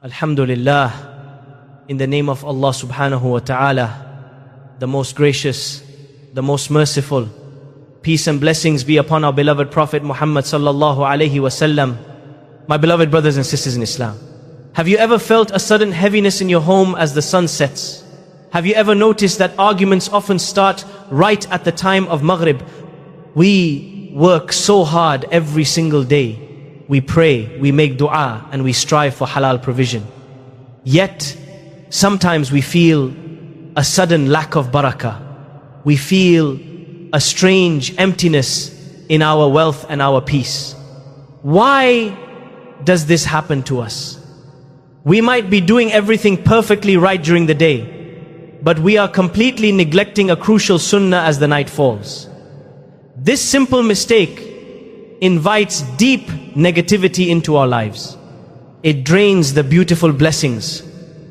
Alhamdulillah, in the name of Allah subhanahu wa ta'ala, the most gracious, the most merciful. Peace and blessings be upon our beloved Prophet Muhammad sallallahu alaihi wasallam. My beloved brothers and sisters in Islam, have you ever felt a sudden heaviness in your home as the sun sets? Have you ever noticed that arguments often start right at the time of Maghrib? We work so hard every single day. We pray, we make dua, and we strive for halal provision. Yet, sometimes we feel a sudden lack of barakah. We feel a strange emptiness in our wealth and our peace. Why does this happen to us? We might be doing everything perfectly right during the day, but we are completely neglecting a crucial sunnah as the night falls. This simple mistake invites deep negativity into our lives. It drains the beautiful blessings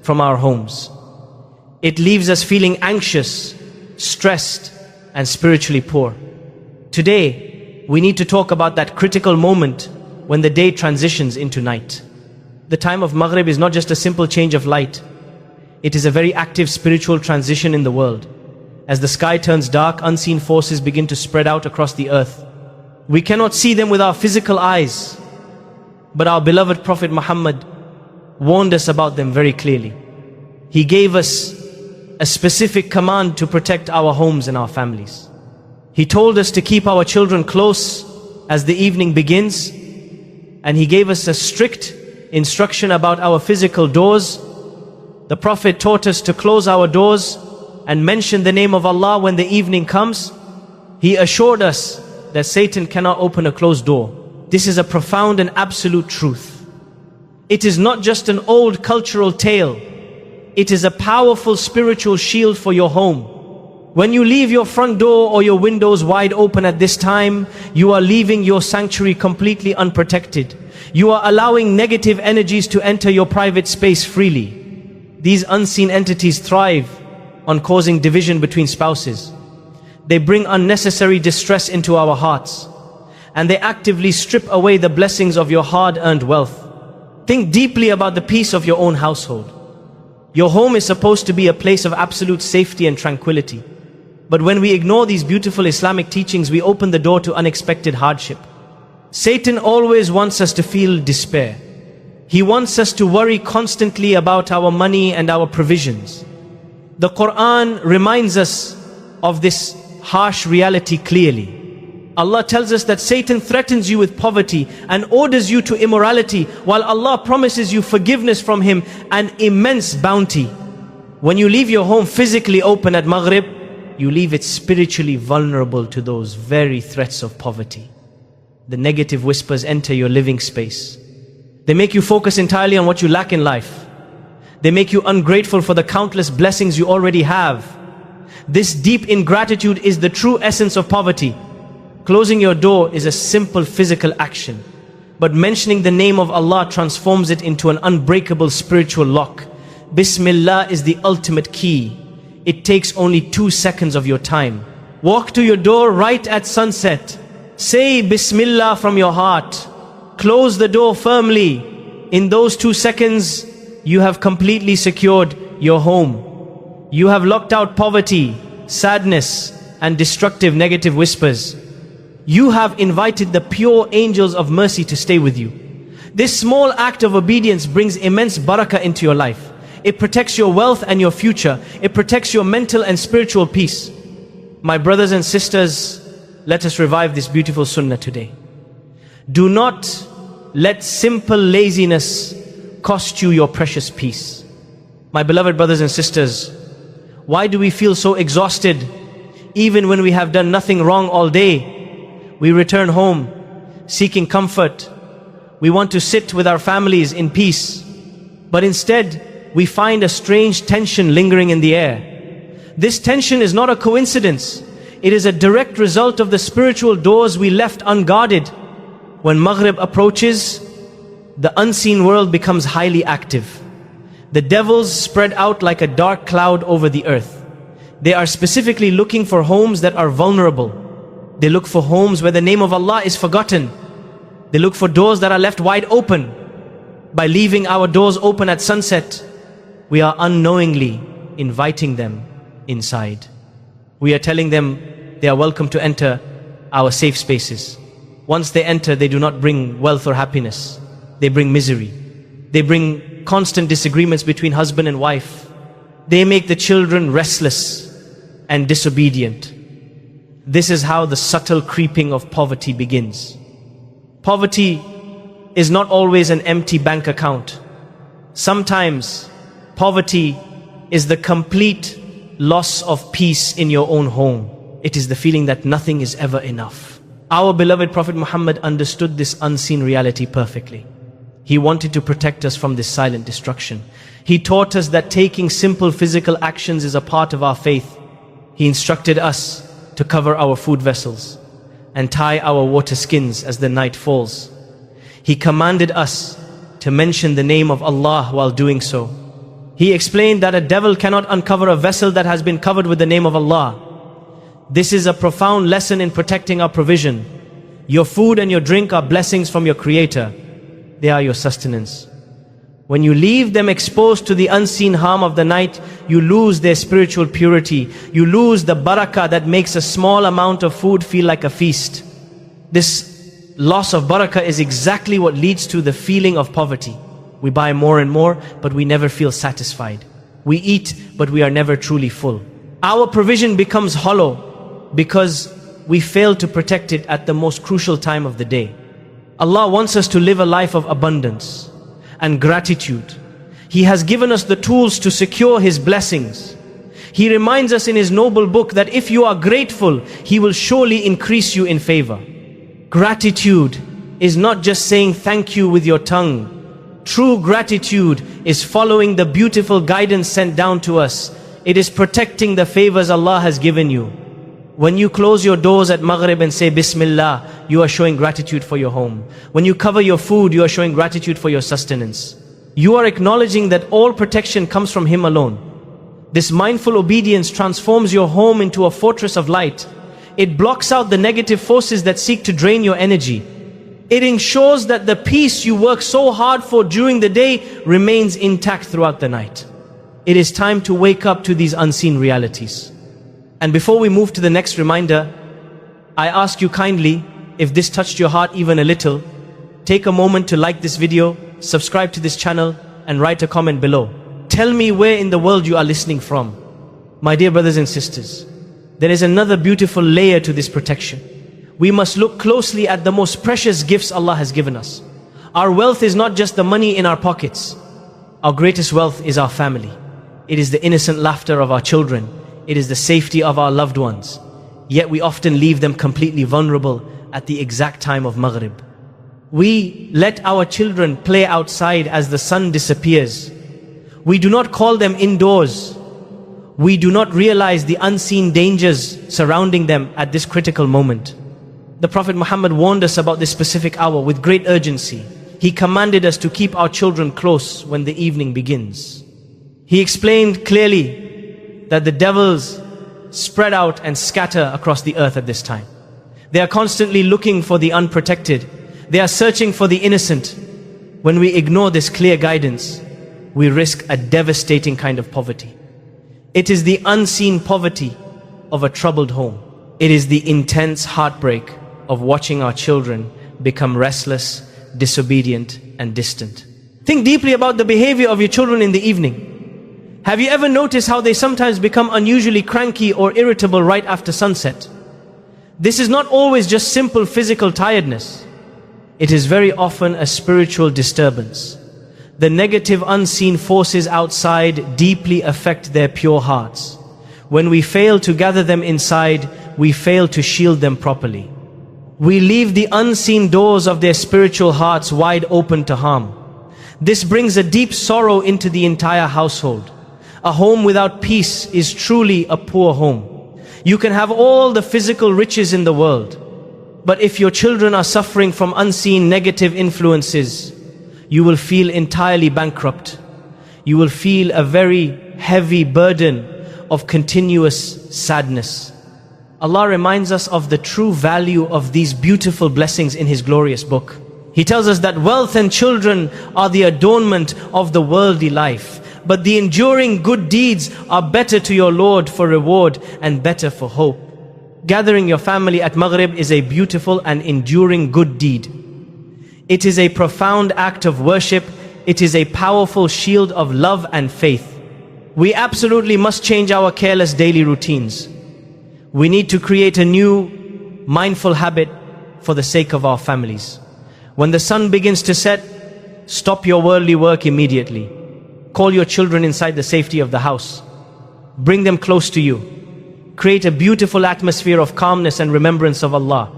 from our homes. It leaves us feeling anxious, stressed, and spiritually poor. Today, we need to talk about that critical moment when the day transitions into night. The time of Maghrib is not just a simple change of light. It is a very active spiritual transition in the world. As the sky turns dark, unseen forces begin to spread out across the earth. We cannot see them with our physical eyes, but our beloved Prophet Muhammad warned us about them very clearly. He gave us a specific command to protect our homes and our families. He told us to keep our children close as the evening begins, and he gave us a strict instruction about our physical doors. The Prophet taught us to close our doors and mention the name of Allah when the evening comes. He assured us that Satan cannot open a closed door. This is a profound and absolute truth. It is not just an old cultural tale. It is a powerful spiritual shield for your home. When you leave your front door or your windows wide open at this time, you are leaving your sanctuary completely unprotected. You are allowing negative energies to enter your private space freely. These unseen entities thrive on causing division between spouses. They bring unnecessary distress into our hearts, and they actively strip away the blessings of your hard-earned wealth. Think deeply about the peace of your own household. Your home is supposed to be a place of absolute safety and tranquility. But when we ignore these beautiful Islamic teachings, we open the door to unexpected hardship. Satan always wants us to feel despair. He wants us to worry constantly about our money and our provisions. The Quran reminds us of this harsh reality clearly. Allah tells us that Satan threatens you with poverty and orders you to immorality, while Allah promises you forgiveness from him and immense bounty. When you leave your home physically open at Maghrib, you leave it spiritually vulnerable to those very threats of poverty. The negative whispers enter your living space. They make you focus entirely on what you lack in life. They make you ungrateful for the countless blessings you already have. This deep ingratitude is the true essence of poverty. Closing your door is a simple physical action, but mentioning the name of Allah transforms it into an unbreakable spiritual lock. Bismillah is the ultimate key. It takes only 2 seconds of your time. Walk to your door right at sunset. Say Bismillah from your heart. Close the door firmly. In those 2 seconds, you have completely secured your home. You have locked out poverty, sadness, and destructive negative whispers. You have invited the pure angels of mercy to stay with you. This small act of obedience brings immense barakah into your life. It protects your wealth and your future. It protects your mental and spiritual peace. My brothers and sisters, let us revive this beautiful sunnah today. Do not let simple laziness cost you your precious peace. My beloved brothers and sisters, why do we feel so exhausted even when we have done nothing wrong all day? We return home seeking comfort. We want to sit with our families in peace, but instead we find a strange tension lingering in the air. This tension is not a coincidence. It is a direct result of the spiritual doors we left unguarded. When Maghrib approaches, the unseen world becomes highly active. The devils spread out like a dark cloud over the earth. They are specifically looking for homes that are vulnerable. They look for homes where the name of Allah is forgotten. They look for doors that are left wide open. By leaving our doors open at sunset, we are unknowingly inviting them inside. We are telling them they are welcome to enter our safe spaces. Once they enter, they do not bring wealth or happiness. They bring misery. They bring constant disagreements between husband and wife. They make the children restless and disobedient. This is how the subtle creeping of poverty begins. Poverty is not always an empty bank account. Sometimes poverty is the complete loss of peace in your own home. It is the feeling that nothing is ever enough. Our beloved Prophet Muhammad understood this unseen reality perfectly. He wanted to protect us from this silent destruction. He taught us that taking simple physical actions is a part of our faith. He instructed us to cover our food vessels and tie our water skins as the night falls. He commanded us to mention the name of Allah while doing so. He explained that a devil cannot uncover a vessel that has been covered with the name of Allah. This is a profound lesson in protecting our provision. Your food and your drink are blessings from your Creator. They are your sustenance. When you leave them exposed to the unseen harm of the night, you lose their spiritual purity. You lose the barakah that makes a small amount of food feel like a feast. This loss of barakah is exactly what leads to the feeling of poverty. We buy more and more, but we never feel satisfied. We eat, but we are never truly full. Our provision becomes hollow because we fail to protect it at the most crucial time of the day. Allah wants us to live a life of abundance and gratitude. He has given us the tools to secure His blessings. He reminds us in His noble book that if you are grateful, He will surely increase you in favor. Gratitude is not just saying thank you with your tongue. True gratitude is following the beautiful guidance sent down to us. It is protecting the favors Allah has given you. When you close your doors at Maghrib and say Bismillah, you are showing gratitude for your home. When you cover your food, you are showing gratitude for your sustenance. You are acknowledging that all protection comes from Him alone. This mindful obedience transforms your home into a fortress of light. It blocks out the negative forces that seek to drain your energy. It ensures that the peace you work so hard for during the day remains intact throughout the night. It is time to wake up to these unseen realities. And before we move to the next reminder, I ask you kindly, if this touched your heart even a little, take a moment to like this video, subscribe to this channel, and write a comment below. Tell me where in the world you are listening from. My dear brothers and sisters, there is another beautiful layer to this protection. We must look closely at the most precious gifts Allah has given us. Our wealth is not just the money in our pockets. Our greatest wealth is our family. It is the innocent laughter of our children. It is the safety of our loved ones. Yet we often leave them completely vulnerable at the exact time of Maghrib. We let our children play outside as the sun disappears. We do not call them indoors. We do not realize the unseen dangers surrounding them at this critical moment. The Prophet Muhammad warned us about this specific hour with great urgency. He commanded us to keep our children close when the evening begins. He explained clearly that the devils spread out and scatter across the earth at this time. They are constantly looking for the unprotected. They are searching for the innocent. When we ignore this clear guidance, we risk a devastating kind of poverty. It is the unseen poverty of a troubled home. It is the intense heartbreak of watching our children become restless, disobedient, and distant. Think deeply about the behavior of your children in the evening. Have you ever noticed how they sometimes become unusually cranky or irritable right after sunset? This is not always just simple physical tiredness. It is very often a spiritual disturbance. The negative unseen forces outside deeply affect their pure hearts. When we fail to gather them inside, we fail to shield them properly. We leave the unseen doors of their spiritual hearts wide open to harm. This brings a deep sorrow into the entire household. A home without peace is truly a poor home. You can have all the physical riches in the world, but if your children are suffering from unseen negative influences, you will feel entirely bankrupt. You will feel a very heavy burden of continuous sadness. Allah reminds us of the true value of these beautiful blessings in His glorious book. He tells us that wealth and children are the adornment of the worldly life, but the enduring good deeds are better to your Lord for reward and better for hope. Gathering your family at Maghrib is a beautiful and enduring good deed. It is a profound act of worship. It is a powerful shield of love and faith. We absolutely must change our careless daily routines. We need to create a new, mindful habit for the sake of our families. When the sun begins to set, stop your worldly work immediately. Call your children inside the safety of the house. Bring them close to you. Create a beautiful atmosphere of calmness and remembrance of Allah.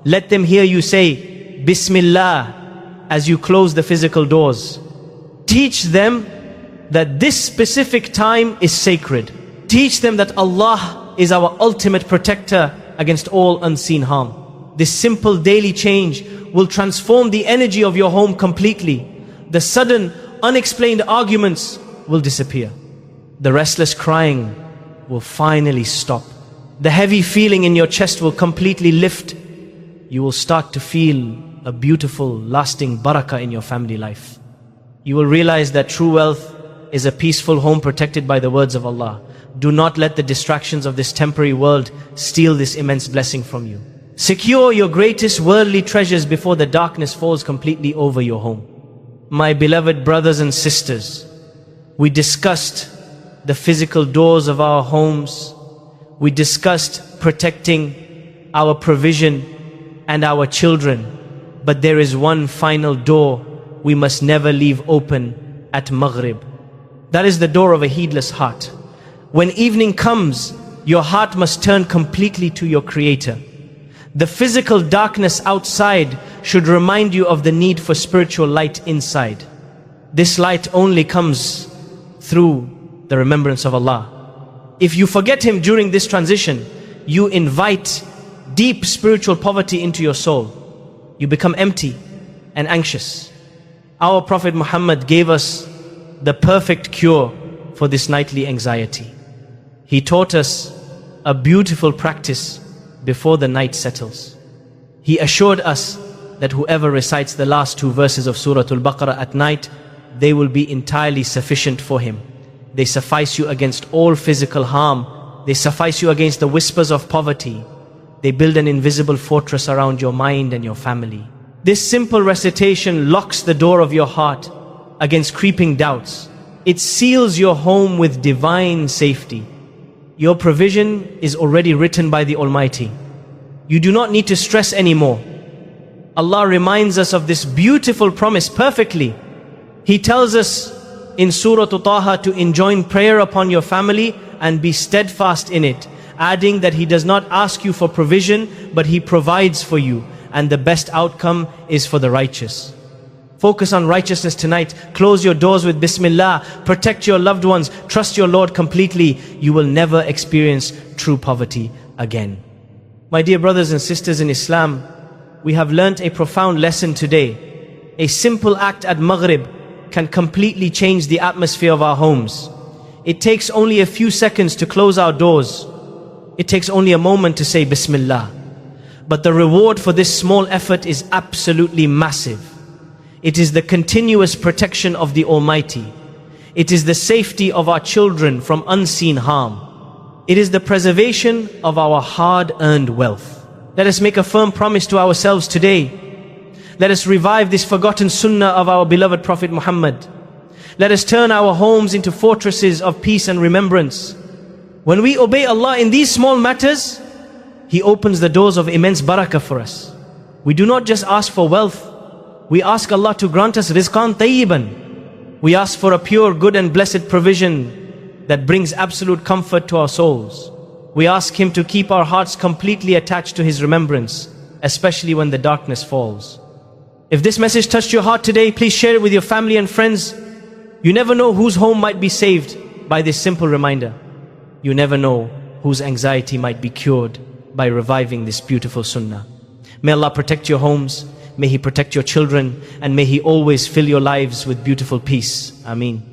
Let them hear you say, Bismillah, as you close the physical doors. Teach them that this specific time is sacred. Teach them that Allah is our ultimate protector against all unseen harm. This simple daily change will transform the energy of your home completely. The sudden, unexplained arguments will disappear. The restless crying will finally stop. The heavy feeling in your chest will completely lift. You will start to feel a beautiful, lasting barakah in your family life. You will realize that true wealth is a peaceful home protected by the words of Allah. Do not let the distractions of this temporary world steal this immense blessing from you. Secure your greatest worldly treasures before the darkness falls completely over your home. My beloved brothers and sisters, we discussed the physical doors of our homes. We discussed protecting our provision and our children. But there is one final door we must never leave open at Maghrib. That is the door of a heedless heart. When evening comes, your heart must turn completely to your Creator. The physical darkness outside should remind you of the need for spiritual light inside. This light only comes through the remembrance of Allah. If you forget Him during this transition, you invite deep spiritual poverty into your soul. You become empty and anxious. Our Prophet Muhammad gave us the perfect cure for this nightly anxiety. He taught us a beautiful practice before the night settles. He assured us that whoever recites the last 2 verses of Surah Al-Baqarah at night, they will be entirely sufficient for him. They suffice you against all physical harm. They suffice you against the whispers of poverty. They build an invisible fortress around your mind and your family. This simple recitation locks the door of your heart against creeping doubts. It seals your home with divine safety. Your provision is already written by the Almighty. You do not need to stress anymore. Allah reminds us of this beautiful promise perfectly. He tells us in Surah Taha to enjoin prayer upon your family and be steadfast in it, adding that He does not ask you for provision, but He provides for you, and the best outcome is for the righteous. Focus on righteousness tonight. Close your doors with Bismillah. Protect your loved ones. Trust your Lord completely. You will never experience true poverty again. My dear brothers and sisters in Islam, we have learnt a profound lesson today. A simple act at Maghrib can completely change the atmosphere of our homes. It takes only a few seconds to close our doors. It takes only a moment to say Bismillah. But the reward for this small effort is absolutely massive. It is the continuous protection of the Almighty. It is the safety of our children from unseen harm. It is the preservation of our hard-earned wealth. Let us make a firm promise to ourselves today. Let us revive this forgotten sunnah of our beloved Prophet Muhammad. Let us turn our homes into fortresses of peace and remembrance. When we obey Allah in these small matters, He opens the doors of immense barakah for us. We do not just ask for wealth. We ask Allah to grant us rizqan tayyiban. We ask for a pure, good and blessed provision that brings absolute comfort to our souls. We ask Him to keep our hearts completely attached to His remembrance, especially when the darkness falls. If this message touched your heart today, please share it with your family and friends. You never know whose home might be saved by this simple reminder. You never know whose anxiety might be cured by reviving this beautiful sunnah. May Allah protect your homes. May He protect your children, and may He always fill your lives with beautiful peace. Ameen.